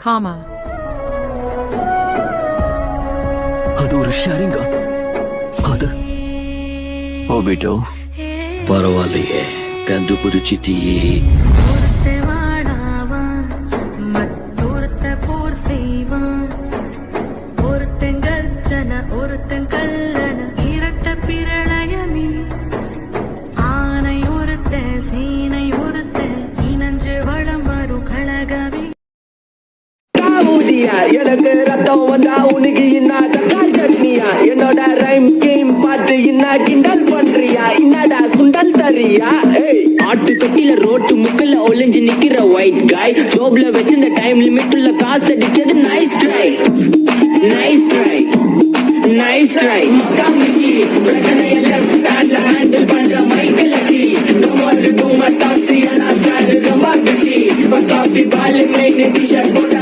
comma, அது ஒரு ஷேரிங்க. அது ஓபிட்டோ பரவாயில்லையே, கண்டுபிடிச்சிட்டியே. ஒருத்த வாடாவான், மற்றொருத்த போர் செய்வான். ஒருத்தன் கர்ஜன, ஒருத்தன் கல்லன, இரட்ட பிரளயமே. ஆனை ஒருத்த, சேனை ஒருத்த, இனஞ்சு வளம் வரும் கழகமே. ஊதியா எனக்கு ரத்தம் வந்தா உனக்கு இன்னா தக்காளி சட்னியா? என்னோட ரைம் ஸ்கீம் பார்த்து இன்னா கிண்டல் பண்றியா? என்னடா சுண்டல் தரியா? ஆட்டு தொட்டில ரோட்டு முக்கல்ல ஒளிஞ்சு நிக்கிற ஒயிட் காய், ஜோப்ல வச்சு இந்த டைம் லிமிட் உள்ள காசு அடிச்சது nice try, nice try, nice try. மக்காமிச்சி பிரச்சனை எல்லாம் ஸ்டாண்ட்ல ஹேண்டில் பண்ற மைக்கேல் அச்சி, நம்ம டூ மச் டாக்ஸி ஆனா சார் ரொம்ப பிஸி. பஸ் காபி பால் மெயின் டி-ஷர்ட் போட்டா